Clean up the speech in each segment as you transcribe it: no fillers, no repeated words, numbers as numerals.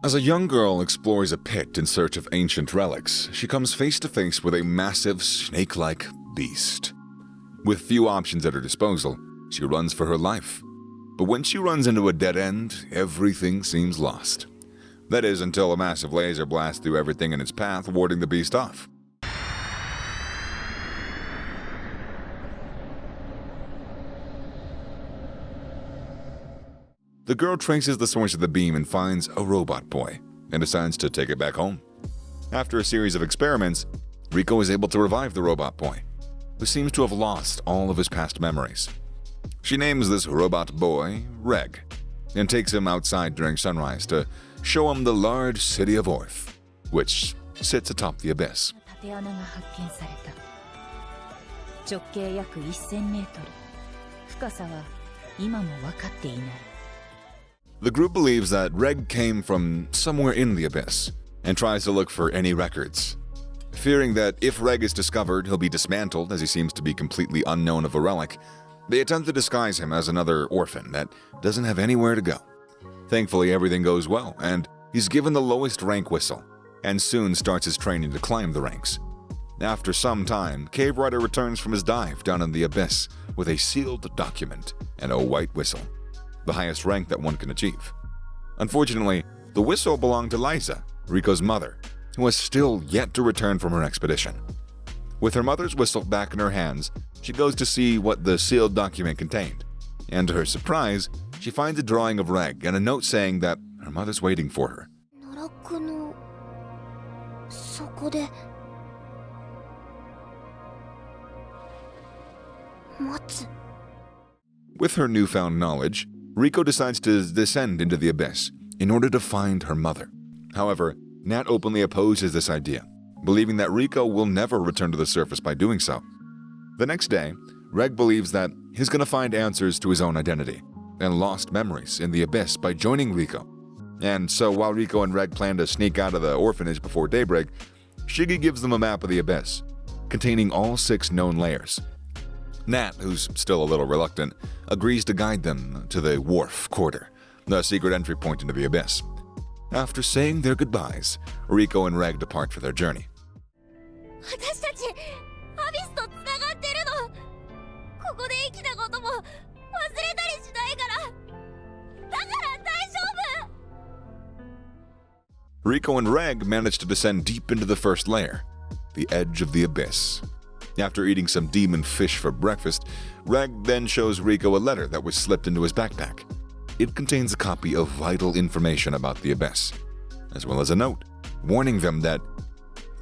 As a young girl explores a pit in search of ancient relics, she comes face to face with a massive, snake-like beast. With few options at her disposal, she runs for her life. But when she runs into a dead end, everything seems lost. That is, until a massive laser blasts through everything in its path, warding the beast off. The girl traces the source of the beam and finds a robot boy, and decides to take it back home. After a series of experiments, Rico is able to revive the robot boy, who seems to have lost all of his past memories. She names this robot boy Reg, and takes him outside during sunrise to show him the large city of Orth, which sits atop the abyss. 縦穴が発見された。直径約1000メートル。深さは今も分かっていない。 The group believes that Reg came from somewhere in the abyss and tries to look for any records. Fearing that if Reg is discovered, he'll be dismantled as he seems to be completely unknown of a relic, they attempt to disguise him as another orphan that doesn't have anywhere to go. Thankfully, everything goes well, and he's given the lowest rank whistle, and soon starts his training to climb the ranks. After some time, Cave Rider returns from his dive down in the abyss with a sealed document and a white whistle, the highest rank that one can achieve. Unfortunately, the whistle belonged to Liza, Rico's mother, who has still yet to return from her expedition. With her mother's whistle back in her hands, she goes to see what the sealed document contained, and to her surprise, she finds a drawing of Reg and a note saying that her mother's waiting for her. 奈落の底で待つ。 With her newfound knowledge, Rico decides to descend into the abyss in order to find her mother. However, Nat openly opposes this idea, believing that Rico will never return to the surface by doing so. The next day, Reg believes that he's going to find answers to his own identity and lost memories in the abyss by joining Rico. And so while Rico and Reg plan to sneak out of the orphanage before daybreak, Shiggy gives them a map of the abyss, containing all 6 known layers. Nat, who's still a little reluctant, agrees to guide them to the Wharf Quarter, the secret entry point into the abyss. After saying their goodbyes, Rico and Reg depart for their journey. 私たちアビスとつながってるの。ここで生きたことも忘れたりしないから。だから大丈夫。 Rico and Reg manage to descend deep into the first layer, the edge of the abyss. After eating some demon fish for breakfast, Reg then shows Rico a letter that was slipped into his backpack. It contains a copy of vital information about the abyss, as well as a note warning them that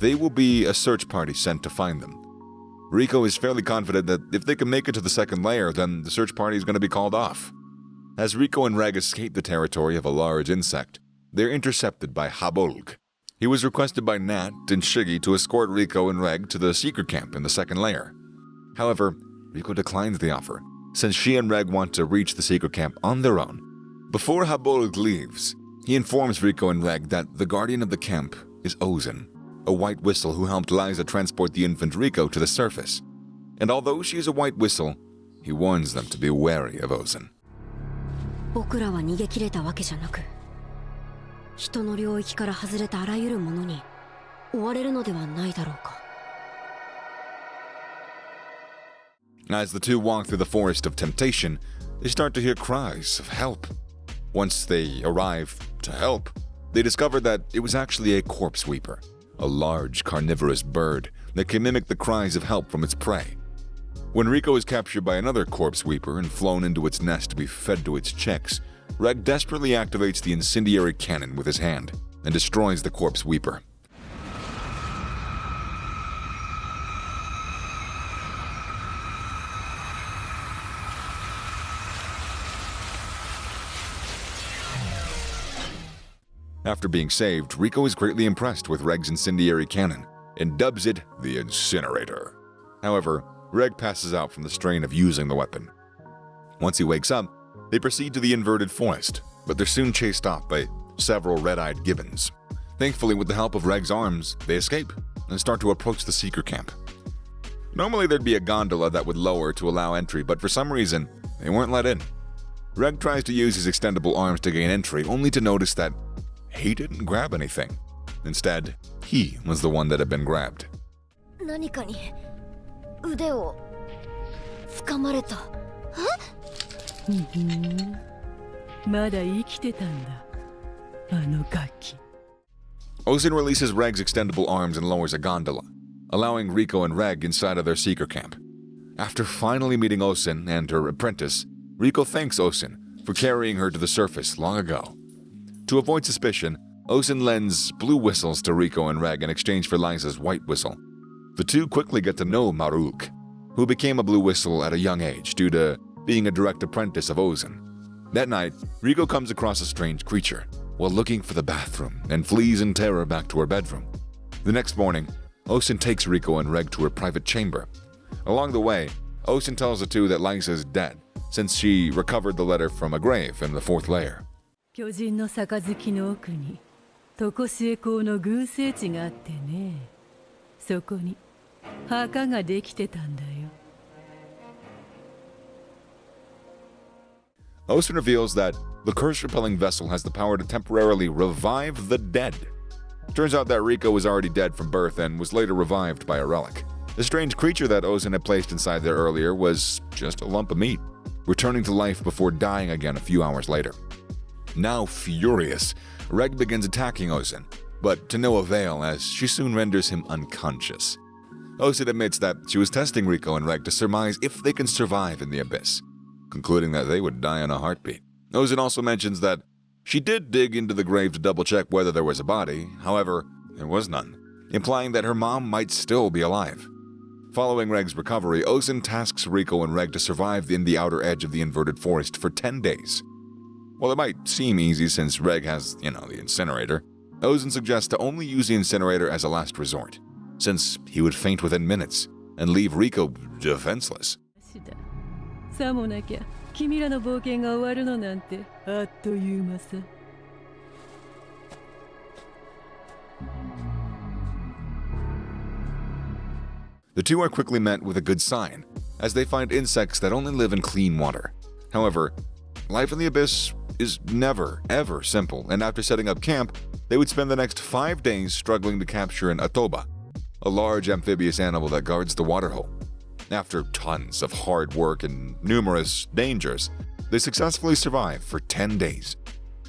they will be a search party sent to find them. Rico is fairly confident that if they can make it to the second layer, then the search party is going to be called off. As Rico and Reg escape the territory of a large insect, they're intercepted by Habolg. He was requested by Nat and Shiggy to escort Rico and Reg to the secret camp in the second layer. However, Rico declines the offer, since she and Reg want to reach the secret camp on their own. Before Habolg leaves, he informs Rico and Reg that the guardian of the camp is Ozen, a white whistle who helped Liza transport the infant Rico to the surface. And although she is a white whistle, he warns them to be wary of Ozen. 僕らは逃げ切れたわけじゃなく、人の領域から外れたあらゆるものに追われるのではないだろうか。 As the two walk through the forest of temptation, they start to hear cries of help. Once they arrive to help, they discover that it was actually a corpse weeper, a large carnivorous bird that can mimic the cries of help from its prey. When Rico is captured by another corpse weeper and flown into its nest to be fed to its chicks, Reg desperately activates the incendiary cannon with his hand and destroys the corpse weeper. After being saved, Rico is greatly impressed with Reg's incendiary cannon and dubs it the Incinerator. However, Reg passes out from the strain of using the weapon. Once he wakes up, they proceed to the inverted forest, but they're soon chased off by several red-eyed gibbons. Thankfully, with the help of Reg's arms, they escape and start to approach the secret camp. Normally there'd be a gondola that would lower to allow entry, but for some reason, they weren't let in. Reg tries to use his extendable arms to gain entry, only to notice that he didn't grab anything. Instead, he was the one that had been grabbed. 何かに腕を掴まれた。まだ生きてたんだ、あのガキ。Ozen releases Reg's extendable arms and lowers a gondola, allowing Riko and Reg inside of their seeker camp. After finally meeting Ozen and her apprentice, Riko thanks Ozen for carrying her to the surface long ago. To avoid suspicion, Ozen lends blue whistles to Riko and Reg in exchange for Liza's white whistle. The two quickly get to know Maruk, who became a blue whistle at a young age due to being a direct apprentice of Ozen. That night, Riko comes across a strange creature while looking for the bathroom and flees in terror back to her bedroom. The next morning, Ozen takes Riko and Reg to her private chamber. Along the way, Ozen tells the two that Liza is dead since she recovered the letter from a grave in the fourth layer. 巨人の杯の奥に常しえ港の群生地があってね、そこに墓ができてたんだよ。Ozen reveals that the curse-repelling vessel has the power to temporarily revive the dead. Turns out that Riko was already dead from birth and was later revived by a relic. The strange creature that Ozen had placed inside there earlier was just a lump of meat, returning to life before dying again a few hours later. Now furious, Reg begins attacking Ozen, but to no avail as she soon renders him unconscious. Ozen admits that she was testing Riko and Reg to surmise if they can survive in the abyss, concluding that they would die in a heartbeat. Ozen also mentions that she did dig into the grave to double-check whether there was a body, however, there was none, implying that her mom might still be alive. Following Reg's recovery, Ozen tasks Riko and Reg to survive in the outer edge of the inverted forest for 10 days. While it might seem easy since Reg has, the incinerator, Ozen suggests to only use the incinerator as a last resort, since he would faint within minutes and leave Riko defenseless. さもなきゃ君らの冒険が終わるのなんてあっという間さ。The two are quickly met with a good sign, as they find insects that only live in clean water. However, life in the abyss is never, ever simple, and after setting up camp, they would spend the next 5 days struggling to capture an atoba, a large amphibious animal that guards the waterhole. After tons of hard work and numerous dangers, they successfully survive for 10 days,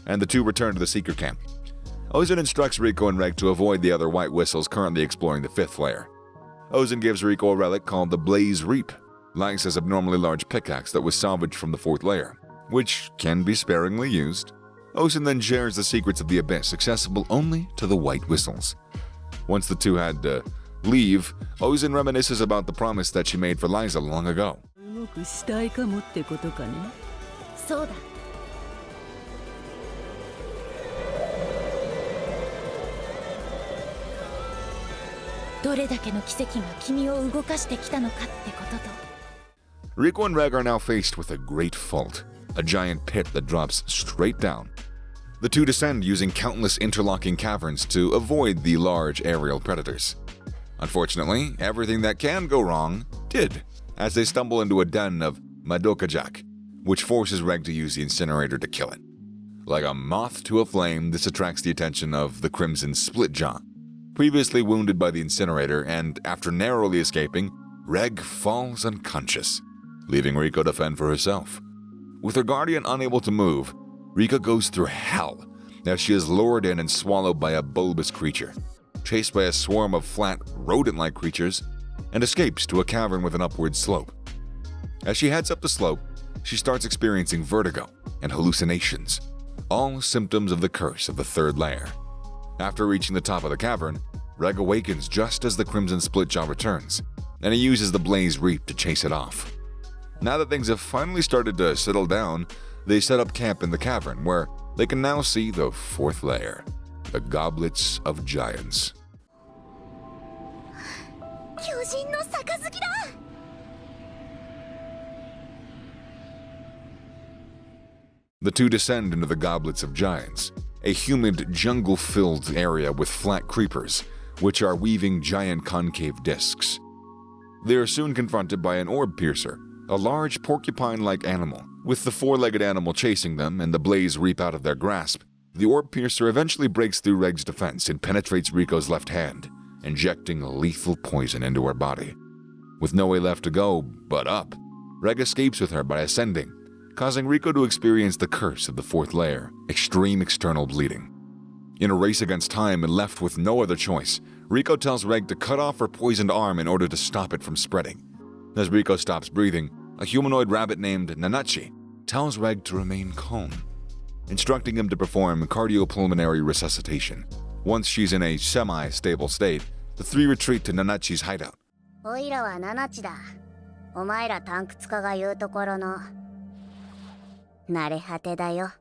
and the two return to the seeker camp. Ozen instructs Riko and Reg to avoid the other white whistles currently exploring the fifth layer. Ozen gives Riko a relic called the Blaze Reap, Liza's abnormally large pickaxe that was salvaged from the fourth layer, which can be sparingly used. Ozen then shares the secrets of the abyss, accessible only to the white whistles. Once the two had to leave, Ozen reminisces about the promise that she made for Liza long ago. 動く死体かもってことかね。そうだ。どれだけの奇跡が君を動かしてきたのかってことと。Riko and Reg are now faced with a great fault, a giant pit that drops straight down. The two descend using countless interlocking caverns to avoid the large aerial predators. Unfortunately, everything that can go wrong did, as they stumble into a den of Madokajak, which forces Reg to use the incinerator to kill it. Like a moth to a flame, this attracts the attention of the Crimson Splitjaw. Previously wounded by the incinerator and after narrowly escaping, Reg falls unconscious, leaving Riko to fend for herself. With her guardian unable to move, Riko goes through hell as she is lured in and swallowed by a bulbous creature, chased by a swarm of flat, rodent-like creatures, and escapes to a cavern with an upward slope. As she heads up the slope, she starts experiencing vertigo and hallucinations, all symptoms of the curse of the third layer. After reaching the top of the cavern, Reg awakens just as the Crimson Splitjaw returns, and he uses the Blaze Reap to chase it off. Now that things have finally started to settle down, they set up camp in the cavern, where they can now see the fourth layer, the Goblets of Giants. 巨人の杯だ。The two descend into the Goblets of Giants, a humid, jungle-filled area with flat creepers, which are weaving giant concave discs. They are soon confronted by an orb piercer, a large porcupine-like animal, with the four-legged animal chasing them and the Blaze Reap out of their grasp. The orb piercer eventually breaks through Reg's defense and penetrates Riko's left hand, injecting lethal poison into her body. With no way left to go but up, Reg escapes with her by ascending, causing Riko to experience the curse of the fourth layer, extreme external bleeding. In a race against time and left with no other choice, Riko tells Reg to cut off her poisoned arm in order to stop it from spreading. As Riko stops breathing, a humanoid rabbit named Nanachi tells Reg to remain calm, instructing him to perform cardiopulmonary resuscitation. Once she's in a semi-stable state, the three retreat to Nanachi's hideout. おいらはナナチだ。お前ら探掘家が言うところの慣れ果てだよ。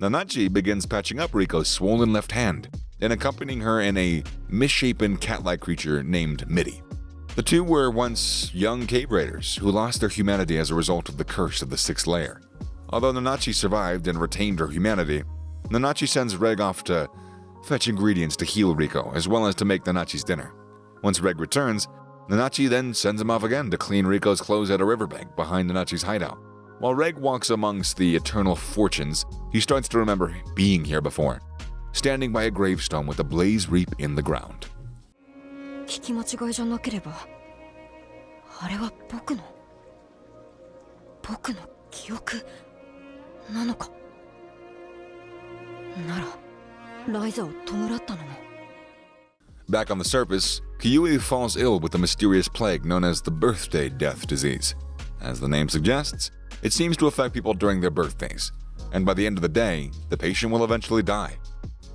Nanachi begins patching up Riko's swollen left hand and accompanying her in a misshapen cat-like creature named Mitty. The two were once young cave raiders who lost their humanity as a result of the curse of the sixth layer. Although Nanachi survived and retained her humanity, Nanachi sends Reg off to fetch ingredients to heal Riko, as well as to make Nanachi's dinner. Once Reg returns, Nanachi then sends him off again to clean Riko's clothes at a riverbank behind Nanachi's hideout. While Reg walks amongst the eternal fortunes, he starts to remember being here before, standing by a gravestone with a blaze reap in the ground. 聞き間違いじゃなければ、あれは僕の記憶なのか。なら、ライザを弔ったのも。Back on the surface, Kyui falls ill with a mysterious plague known as the birthday death disease. As the name suggests, it seems to affect people during their birthdays, and by the end of the day, the patient will eventually die.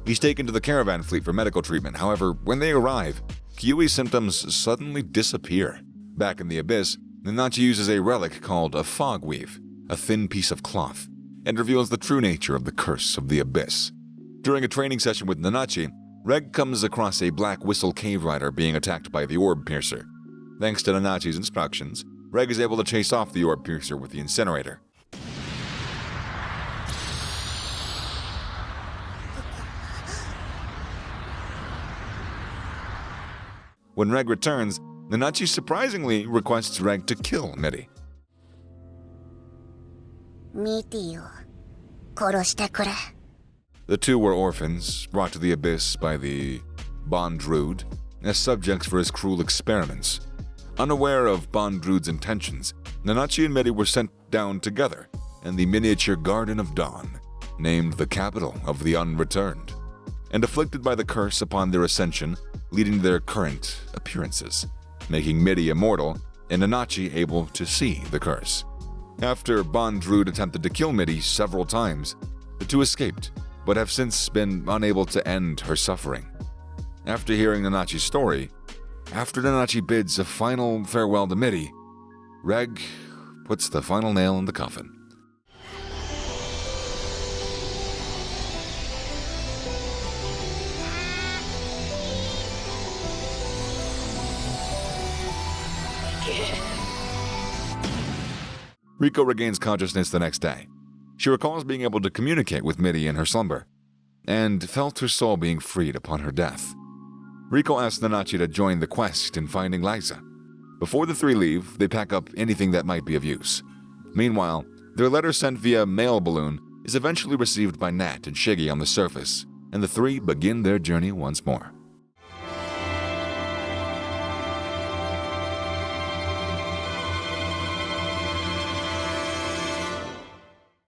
He's taken to the caravan fleet for medical treatment. However, when they arrive, Kyui's symptoms suddenly disappear. Back in the abyss, Nanachi uses a relic called a fog weave, a thin piece of cloth, and reveals the true nature of the curse of the abyss. During a training session with Nanachi, Reg comes across a Black Whistle cave rider being attacked by the orb piercer. Thanks to Nanachi's instructions, Reg is able to chase off the orb piercer with the incinerator. When Reg returns, Nanachi surprisingly requests Reg to kill Mitty. ミティを殺してくれ。 The two were orphans, brought to the abyss by the Bondrewd as subjects for his cruel experiments. Unaware of Bondrewd's intentions, Nanachi and Mitty were sent down together in the miniature Garden of Dawn, named the capital of the Unreturned, and afflicted by the curse upon their ascension, leading to their current appearances, making Mitty immortal and Nanachi able to see the curse. After Bondrewd attempted to kill Mitty several times, the two escaped, but have since been unable to end her suffering. After hearing Nanachi's story, after Nanachi bids a final farewell to Mitty, Reg puts the final nail in the coffin. Riko regains consciousness the next day. She recalls being able to communicate with Mitty in her slumber, and felt her soul being freed upon her death. Riko asks Nanachi to join the quest in finding Liza. Before the three leave, they pack up anything that might be of use. Meanwhile, their letter sent via mail balloon is eventually received by Nat and Shiggy on the surface, and the three begin their journey once more.